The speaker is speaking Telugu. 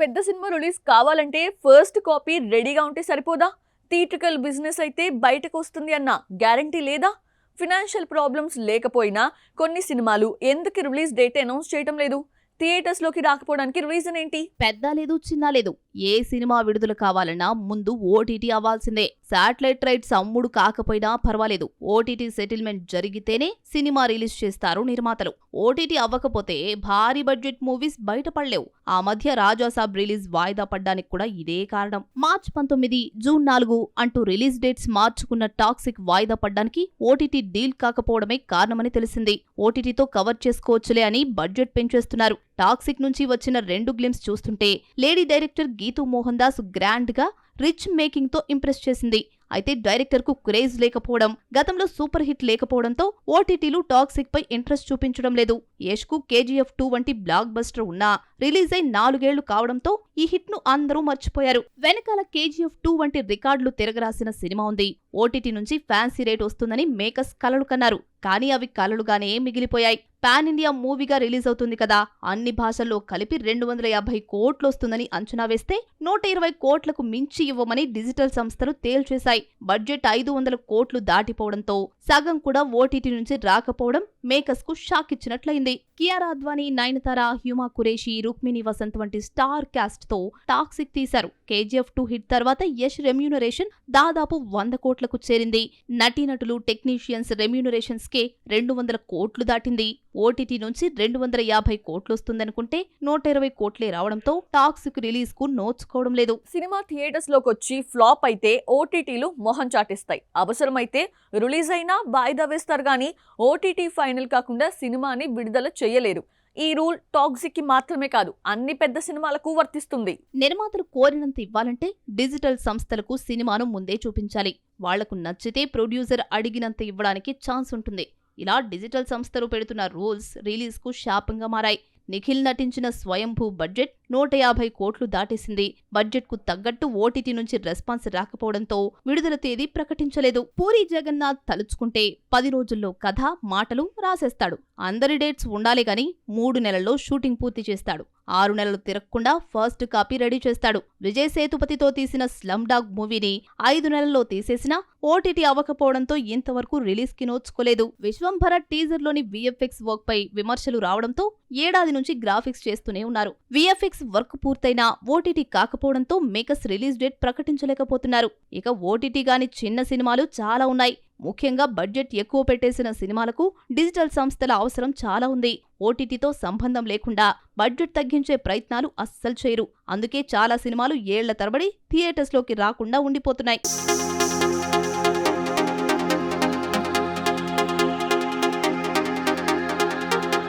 పెద్ద సినిమా రిలీజ్ కావాలంటే ఫస్ట్ కాపీ రెడీగా ఉంటే సరిపోదా? థియేట్రికల్ బిజినెస్ అయితే బయటకు వస్తుంది అన్న గ్యారంటీ లేదా? ఫినాన్షియల్ ప్రాబ్లమ్స్ లేకపోయినా కొన్ని సినిమాలు ఎందుకు రిలీజ్ డేట్ అనౌన్స్ చేయడం లేదు? థియేటర్స్ లోకి రాకపోవడానికి రీజన్ ఏంటి? పెద్ద లేదు చిన్న లేదు, ఏ సినిమా విడుదల కావాలన్నా ముందు ఓటీటీ అవ్వాల్సిందే. శాటిలైట్ రైట్స్ అమ్ముడు కాకపోయినా పర్వాలేదు, ఓటీటీ సెటిల్మెంట్ జరిగితేనే సినిమా రిలీజ్ చేస్తారు నిర్మాతలు. ఓటీటీ అవ్వకపోతే భారీ బడ్జెట్ మూవీస్ బయటపడలేవు. ఆ మధ్య రాజాసాబ్ రిలీజ్ వాయిదా పడ్డానికి కూడా ఇదే కారణం. మార్చ్ 19, జూన్ 4 అంటూ రిలీజ్ డేట్స్ మార్చుకున్న టాక్సిక్ వాయిదా పడ్డానికి ఓటీటీ డీల్ కాకపోవడమే కారణమని తెలిసింది. ఓటీటీతో కవర్ చేసుకోవచ్చులే అని బడ్జెట్ పెంచేస్తున్నారు. టాక్సిక్ నుంచి వచ్చిన 2 గ్లిమ్స్ చూస్తుంటే lady director Geethu Mohan Das grand గా రిచ్ మేకింగ్ తో ఇంప్రెస్ చేసింది. అయితే డైరెక్టర్ కు క్రేజ్ లేకపోవడం, గతంలో సూపర్ హిట్ లేకపోవడంతో ఓటీటీలు టాక్సిక్ పై ఇంట్రెస్ట్ చూపించడం లేదు. యష్ కు KGF 2 వంటి బ్లాక్ బస్టర్ ఉన్నా రిలీజ్ అయి 4 ఏళ్లు కావడంతో ఈ హిట్ ను అందరూ మర్చిపోయారు. వెనకాల KGF 2 వంటి రికార్డులు తిరగరాసిన సినిమా ఉంది. ఓటీటీ నుంచి ఫ్యాన్సీ రేట్ వస్తుందని మేకర్స్ కలలు కన్నారు. కానీ అవి కలలుగానే మిగిలిపోయాయి. పాన్ ఇండియా మూవీగా రిలీజ్ అవుతుంది కదా, అన్ని భాషల్లో కలిపి 250 కోట్లు వస్తుందని అంచనా వేస్తే 120 కోట్లకు మించి ఇవ్వమని డిజిటల్ సంస్థలు తేల్చేశాయి. బడ్జెట్ 500 కోట్లు దాటిపోవడంతో సగం కూడా ఓటీటీ నుంచి రాకపోవడం మేకర్స్ కు షాక్ ఇచ్చినట్లయింది. కియారా అద్వానీ, నయనతార, హ్యూమా కురేషి, రుక్మిణి వసంత్ వంటి స్టార్ కాస్ట్ తో టాక్సిక్ తీశారు. KGF 2 హిట్ తర్వాత యష్ రెమ్యూనరేషన్ దాదాపు 100 కోట్లకు చేరింది. నటీనటులు, టెక్నీషియన్స్ రెమ్యూనరేషన్స్ కే 200 కోట్లు దాటింది. ఓటీటీ నుంచి 250 కోట్లు వస్తుందనుకుంటే 120 కోట్లే రావడంతో టాక్సిక్ రిలీజ్ కు నోచుకోవడం లేదు. సినిమా థియేటర్స్ లోకి వచ్చి ఫ్లాప్ అయితే ఓటీటీలు మొహం చాటేస్తాయి. అవసరమైతే రిలీజ్ అయినా వాయిదా వేస్తారు గానీ ఓటీటీ ఫైనల్ కాకుండా సినిమాని విడుదల చేయలేరు. ఈ రూల్ టాక్సిక్ కి మాత్రమే కాదు, అన్ని పెద్ద సినిమాలకు వర్తిస్తుంది. నిర్మాతలు కోరినంత ఇవ్వాలంటే డిజిటల్ సంస్థలకు సినిమాను ముందే చూపించాలి. వాళ్లకు నచ్చితే ప్రొడ్యూసర్ అడిగినంత ఇవ్వడానికి ఛాన్స్ ఉంటుంది. ఇలా డిజిటల్ సంస్థలు పెడుతున్న రూల్స్ రిలీజ్ కు శాపంగా మారాయి. నిఖిల్ నటించిన స్వయంభూ బడ్జెట్ 150 కోట్లు దాటేసింది. బడ్జెట్ కు తగ్గట్టు ఓటీటీ నుంచి రెస్పాన్స్ రాకపోవడంతో విడుదల తేదీ ప్రకటించలేదు. పూరి జగన్నాథ్ తలుచుకుంటే 10 రోజుల్లో కథ, మాటలు రాసేస్తాడు. అందరి డేట్స్ ఉండాలి గాని 3 నెలల్లో షూటింగ్ పూర్తి చేస్తాడు. 6 నెలలు తిరగకుండా ఫస్ట్ కాపీ రెడీ చేస్తాడు. విజయ్ సేతుపతితో తీసిన స్లమ్ డాగ్ మూవీని 5 నెలల్లో తీసేసినా ఓటీటీ అవ్వకపోవడంతో ఇంతవరకు రిలీజ్ కి నోచుకోలేదు. విశ్వంభర టీజర్ లోని VFX వర్క్ పై విమర్శలు రావడంతో ఏడాది నుంచి గ్రాఫిక్స్ చేస్తూనే ఉన్నారు. VFX వర్క్ పూర్తయినా ఓటీటీ కాకపోవడంతో మేకర్స్ రిలీజ్ డేట్ ప్రకటించలేకపోతున్నారు. ఇక ఓటీటీ గాని చిన్న సినిమాలు చాలా ఉన్నాయి. ముఖ్యంగా బడ్జెట్ ఎక్కువ పెట్టేసిన సినిమాలకు డిజిటల్ సంస్థల అవసరం చాలా ఉంది. ఓటీటీతో సంబంధం లేకుండా బడ్జెట్ తగ్గించే ప్రయత్నాలు అస్సలు చేయరు. అందుకే చాలా సినిమాలు ఏళ్ల తరబడి థియేటర్స్లోకి రాకుండా ఉండిపోతున్నాయి.